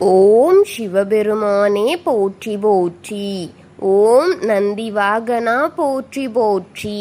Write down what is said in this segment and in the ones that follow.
ஓம் சிவபெருமானே போற்றி போற்றி. ஓம் நந்திவாகனா போற்றி போற்றி.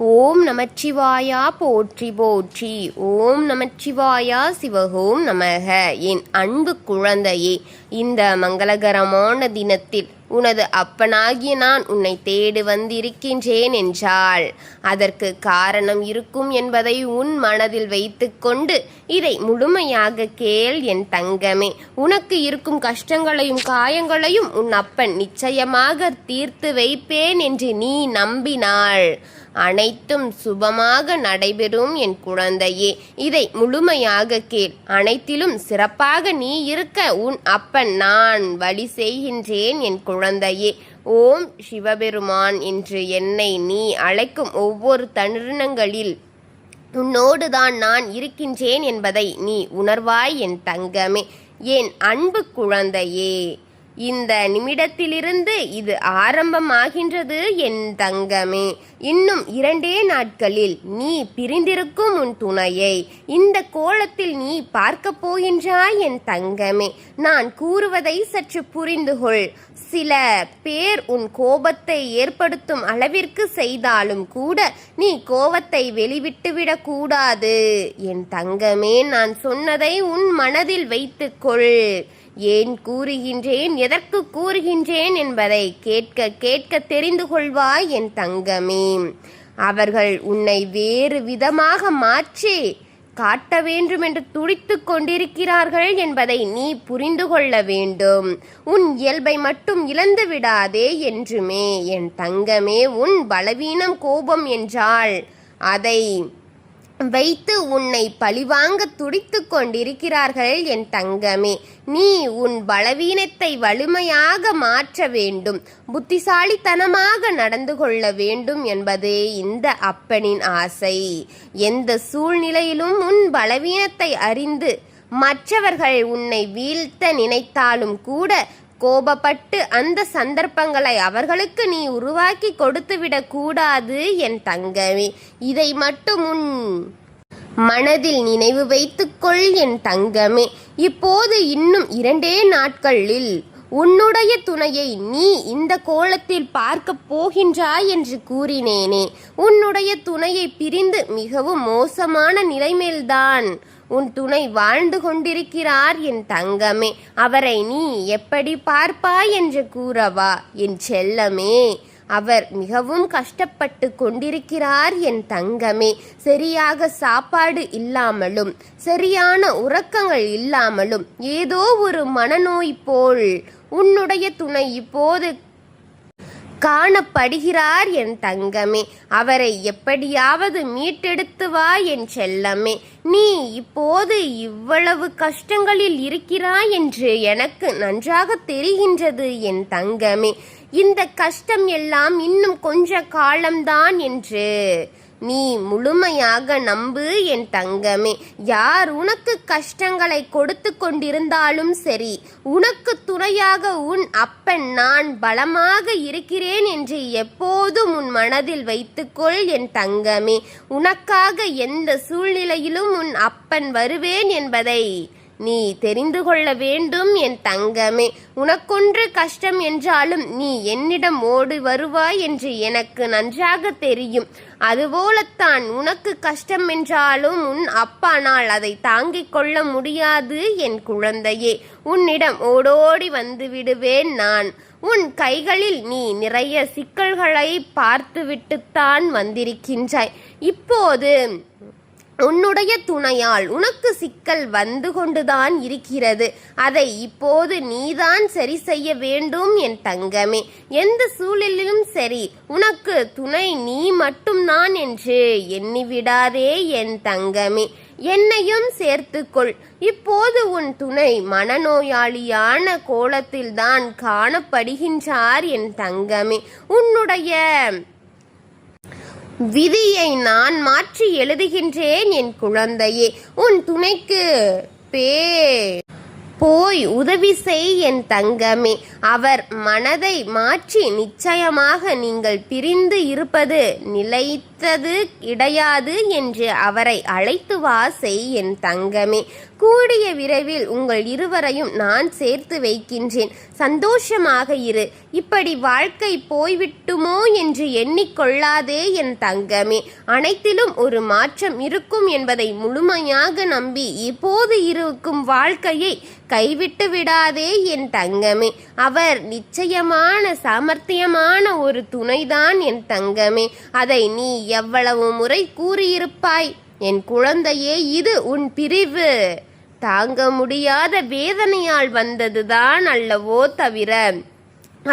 ஓம் நமச்சிவாயா போற்றி போற்றி. ஓம் நமச்சிவாயா சிவகோம் நமக. என் அன்பு குழந்தையே, இந்த மங்களகரமான தினத்தில் உனது அப்பனாகிய நான் உன்னை தேடி வந்திருக்கின்றேன் என்றால் அதற்கு காரணம் இருக்கும் என்பதை உன் மனதில் வைத்துக்கொண்டு இதை முழுமையாக கேள் என் தங்கமே. உனக்கு இருக்கும் கஷ்டங்களையும் காயங்களையும் உன் அப்பன் நிச்சயமாக தீர்த்து வைப்பேன் என்று நீ நம்பினாள் அனைத்தும் சுபமாக நடைபெறும் என் குழந்தையே. இதை முழுமையாக கேள். அனைத்திலும் சிறப்பாக நீ இருக்க உன் அப்பன் நான் வழி செய்கின்றேன் என் குழந்தையே. ஓம் சிவபெருமான் என்று என்னை நீ அழைக்கும் ஒவ்வொரு தருணங்களில் உன்னோடுதான் நான் இருக்கின்றேன் என்பதை நீ உணர்வாய் என் தங்கமே. என் அன்பு குழந்தையே, இந்த நிமிடத்திலிருந்து இது ஆரம்பமாகின்றது என் தங்கமே. இன்னும் 2 நாட்களில் நீ பிரிந்திருக்கும் உன் துணையை இந்த கோலத்தில் நீ பார்க்க போகின்றாய் என் தங்கமே. நான் கூறுவதை சற்று புரிந்து கொள். சில பேர் உன் கோபத்தை ஏற்படுத்தும் அளவிற்கு செய்தாலும் கூட நீ கோபத்தை வெளிவிட்டுவிடக் கூடாது என் தங்கமே. நான் சொன்னதை உன் மனதில் வைத்துக்கொள். ஏன் கூறுகின்றேன், எதற்கு கூறுகின்றேன் என்பதை கேட்க கேட்க தெரிந்து கொள்வாய் என் தங்கமே. அவர்கள் உன்னை வேறு விதமாக மாற்றி காட்ட வேண்டும் என்று துடித்து கொண்டிருக்கிறார்கள் என்பதை நீ புரிந்து கொள்ள வேண்டும். உன் இயல்பை மட்டும் இழந்து விடாதே என்றுமே என் தங்கமே. உன் பலவீனம் கோபம் என்றால் அதை வைத்து உன்னை பழிவாங்க துடித்து கொண்டிருக்கிறார்கள் என் தங்கமே. நீ உன் பலவீனத்தை வலிமையாக மாற்ற வேண்டும், புத்திசாலித்தனமாக நடந்து கொள்ள வேண்டும் என்பதே இந்த அப்பனின் ஆசை. எந்த சூழ்நிலையிலும் உன் பலவீனத்தை அறிந்து மற்றவர்கள் உன்னை வீழ்த்த நினைத்தாலும் கூட கோபப்பட்டு அந்த சந்தர்ப்பங்களை அவர்களுக்கு நீ உருவாக்கி கொடுத்துவிடக் கூடாது என் தங்கமே. இதை மட்டும் உன் மனதில் நினைவு வைத்துக்கொள் என் தங்கமே. இப்போது இன்னும் 2 நாட்களில் உன்னுடைய துணையை நீ இந்த கோலத்தில் பார்க்க போகின்றாய் என்று கூறினேனே. உன்னுடைய துணையை பிரிந்து மிகவும் மோசமான நிலைமையில்தான் உன் துணை வாழ்ந்து கொண்டிருக்கிறார் என் தங்கமே. அவரை நீ எப்படி பார்ப்பாய் என்று கூறவா என் செல்லமே. அவர் மிகவும் கஷ்டப்பட்டு கொண்டிருக்கிறார் என் தங்கமே. சரியாக சாப்பாடு இல்லாமலும் சரியான உறக்கங்கள் இல்லாமலும் ஏதோ ஒரு மனநோய் போல் உன்னுடைய துணை இப்போது காணப்படுகிறார் என் தங்கமே. அவரை எப்படியாவது மீட்டெடுத்து வா என் செல்லமே. நீ இப்போது இவ்வளவு கஷ்டங்களில் இருக்கிறாய் என்று எனக்கு நன்றாக தெரிகின்றது என் தங்கமே. இந்த கஷ்டம் எல்லாம் இன்னும் கொஞ்ச காலம்தான் என்று நீ முழுமையாக நம்பு என் தங்கமே. யார் உனக்கு கஷ்டங்களை கொடுத்து கொண்டிருந்தாலும் சரி, உனக்கு துணையாக உன் அப்பன் நான் பலமாக இருக்கிறேன் என்று எப்போதும் உன் மனதில் வைத்துக்கொள் என் தங்கமே. உனக்காக எந்த சூழ்நிலையிலும் உன் அப்பன் வருவேன் என்பதை நீ தெரிந்து கொள்ள வேண்டும் என் தங்கமே. உனக்கொன்று கஷ்டம் என்றாலும் நீ என்னிடம் ஓடி வருவாய் என்று எனக்கு நன்றாக தெரியும். அதுபோலத்தான் உனக்கு கஷ்டம் என்றாலும் உன் அப்பானால் அதை தாங்கிக் கொள்ள முடியாது என் குழந்தையே. உன்னிடம் ஓடோடி வந்து விடுவேன் நான். உன் கைகளில் நீ நிறைய சிக்கல்களை பார்த்துவிட்டுத்தான் வந்திருக்கின்றாய். இப்போது உன்னுடைய துணையால் உனக்கு சிக்கல் வந்து கொண்டுதான் இருக்கிறது. அதை இப்போது நீதான் சரி செய்ய வேண்டும் என் தங்கமே. எந்த சூழலிலும் சரி, உனக்கு துணை நீ மட்டும்தான் என்று எண்ணிவிடாதே என் தங்கமே. என்னையும் சேர்த்துக்கொள். இப்போது உன் துணை மனநோயாளியான கோலத்தில்தான் காணப்படுகின்றார் என் தங்கமே. உன்னுடைய விதியை நான் மாற்றி எழுதுகின்றேன் என் குழந்தையே. உன் துணைக்கு போய் உதவி செய் என் தங்கமே. அவர் மனதை மாற்றி நிச்சயமாக நீங்கள் பிரிந்து இருப்பது நிலைத்த கிடைத்தது கிடையாது என்று அவரை அழைத்து வா செய் என் தங்கமே. கூடிய விரைவில் உங்கள் இருவரையும் நான் சேர்த்து வைக்கின்றேன். சந்தோஷமாக இரு. இப்படி வாழ்க்கை போய்விட்டுமோ என்று எண்ணிக்கொள்ளாதே என் தங்கமே. அனைத்திலும் ஒரு மாற்றம் இருக்கும் என்பதை முழுமையாக நம்பி இப்போது இருக்கும் வாழ்க்கையை கைவிட்டு விடாதே என் தங்கமே. அவர் நிச்சயமான சாமர்த்தியமான ஒரு துணைதான் என் தங்கமே. அதை நீ எவ்வளவு முறை கூறியிருப்பாய். என் குழந்தையே, இது உன் பிரிவு தாங்க முடியாத வேதனையால் வந்ததுதான் அல்லவோ தவிர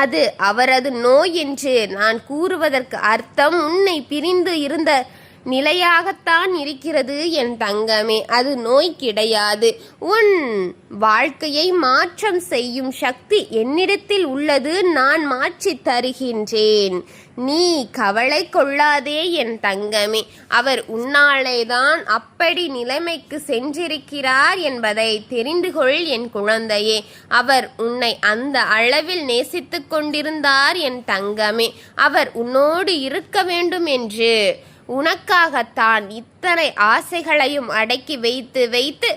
அது அவரது நோய் என்று நான் கூறுவதற்கு அர்த்தம் உன்னை பிரிந்து இருந்த நிலையாகத்தான் இருக்கிறது என் தங்கமே. அது நோய் கிடையாது. உன் வாழ்க்கையை மாற்றம் செய்யும் சக்தி என்னிடத்தில் உள்ளது. நான் மாற்றி தருகின்றேன். நீ கவலை கொள்ளாதே என் தங்கமே. அவர் உன்னாலேதான் அப்படி நிலைமைக்கு சென்றிருக்கிறார் என்பதை தெரிந்து கொள் என் குழந்தையே. அவர் உன்னை அந்த அளவில் நேசித்து கொண்டிருந்தார் என் தங்கமே. அவர் உன்னோடு இருக்க வேண்டும் என்று உனக்காகத்தான் இத்தனை ஆசைகளையும் அடக்கி வைத்து வைத்து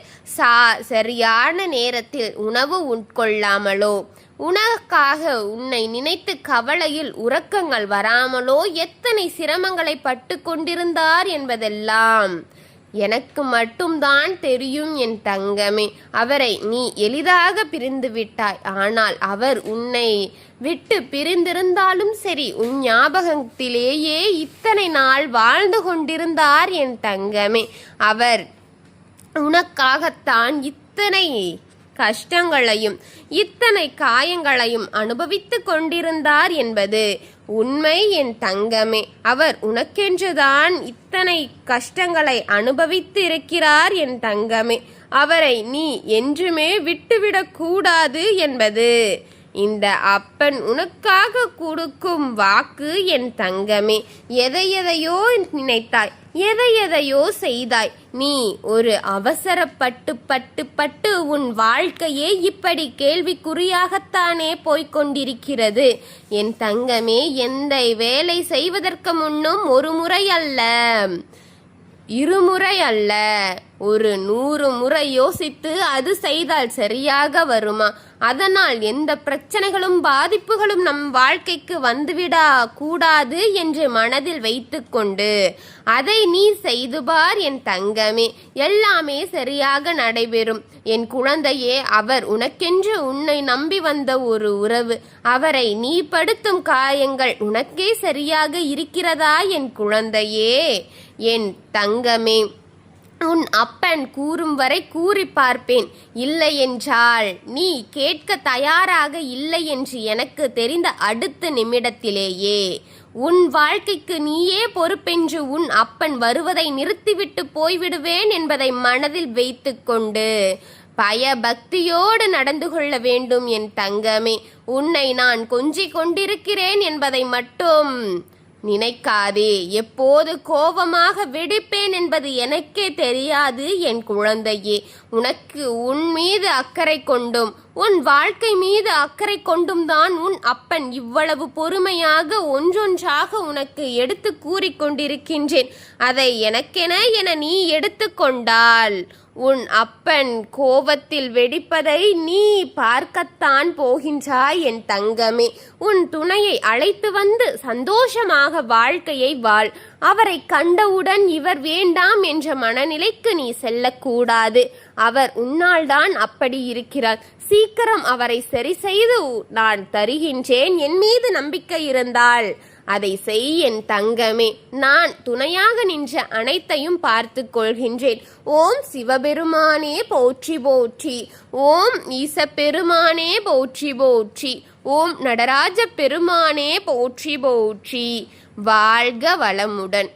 சரியான நேரத்தில் உணவு உட்கொள்ளாமலோ உனக்காக உன்னை நினைத்து கவலையில் உறக்கங்கள் வராமலோ எத்தனை சிரமங்களை பட்டு கொண்டிருந்தார் என்பதெல்லாம் எனக்கு மட்டும்தான் தெரியும் என் தங்கமே. அவரை நீ எளிதாக பிரிந்து விட்டாய். ஆனால் அவர் உன்னை விட்டு பிரிந்திருந்தாலும் சரி உன் ஞாபகத்திலேயே இத்தனை நாள் வாழ்ந்து கொண்டிருந்தார் என் தங்கமே. அவர் உனக்காகத்தான் இத்தனை கஷ்டங்களையும் இத்தனை காயங்களையும் அனுபவித்து கொண்டிருந்தார் என்பது உண்மை என் தங்கமே. அவர் உனக்கென்றுதான் இத்தனை கஷ்டங்களை அனுபவித்து இருக்கிறார் என் தங்கமே. அவரை நீ என்றுமே விட்டுவிடக் கூடாது என்பது இந்த அப்பன் உனக்காக கொடுக்கும் வாக்கு என் தங்கமே. எதையோ நினைத்தாய், எதையோ செய்தாய். நீ ஒரு அவசரப்பட்டு உன் வாழ்க்கையே இப்படி கேள்விக்குறியாகத்தானே போய்கொண்டிருக்கிறது என் தங்கமே. எந்த வேலை செய்வதற்கு முன்னும் ஒரு முறை அல்ல, இருமுறை அல்ல, ஒரு 100 முறை யோசித்து அது செய்தால் சரியாக வருமா? அதனால் எந்த பிரச்சனைகளும் பாதிப்புகளும் நம் வாழ்க்கைக்கு வந்துவிடா கூடாது என்று மனதில் வைத்துக்கொண்டு அதை நீ செய்து பார் என் தங்கமே. எல்லாமே சரியாக நடைபெறும் என் குழந்தையே. அவர் உனக்கென்று உன்னை நம்பி வந்த ஒரு உறவு. அவரை நீ படுத்தும் காயங்கள் உனக்கே சரியாக இருக்கிறதா என் குழந்தையே, என் தங்கமே? உன் அப்பன் கூறும் வரை கூறி பார்ப்பேன். இல்லை என்றால் நீ கேட்க தயாராக இல்லை என்று எனக்கு தெரிந்த அடுத்த நிமிடத்திலேயே உன் வாழ்க்கைக்கு நீயே பொறுப்பென்று உன் அப்பன் வருவதை நிறுத்திவிட்டு போய்விடுவேன் என்பதை மனதில் வைத்து கொண்டு பயபக்தியோடு நடந்து கொள்ள வேண்டும் என் தங்கமே. உன்னை நான் கொஞ்சிக் கொண்டிருக்கிறேன் என்பதை மட்டும் நினைக்காதே. எப்போது கோபமாக வெடிப்பேன் என்பது எனக்கே தெரியாது என் குழந்தையே. உனக்கு உன் மீது அக்கறை கொண்டும் உன் வாழ்க்கை மீது அக்கறை கொண்டும் தான் உன் அப்பன் இவ்வளவு பொறுமையாக ஒன்றொன்றாக உனக்கு எடுத்து கூறிக்கொண்டிருக்கின்றேன். அதை எனக்கென நீ எடுத்துக்கொண்டால் உன் அப்பன் கோபத்தில் வெடிப்பதை நீ பார்க்கத்தான் போகின்றாய் என் தங்கமே. உன் துணையை அழைத்து வந்து சந்தோஷமாக வாழ்க்கையை வாழ். அவரை கண்டவுடன் இவர் வேண்டாம் என்ற மனநிலைக்கு நீ செல்லக்கூடாது. அவர் உன்னால் தான் அப்படி இருக்கிறார். சீக்கிரம் அவரை சரி செய்து நான் தருகின்றேன். என் மீது நம்பிக்கை இருந்தால் அதை செய் என் தங்கமே. நான் துணையாக நின்ற அனைத்தையும் பார்த்து கொள்கின்றேன். ஓம் சிவபெருமானே போற்றி போற்றி. ஓம் ஈசப்பெருமானே போற்றி போற்றி. ஓம் நடராஜ பெருமானே போற்றி போற்றி. வாழ்க வளமுடன்.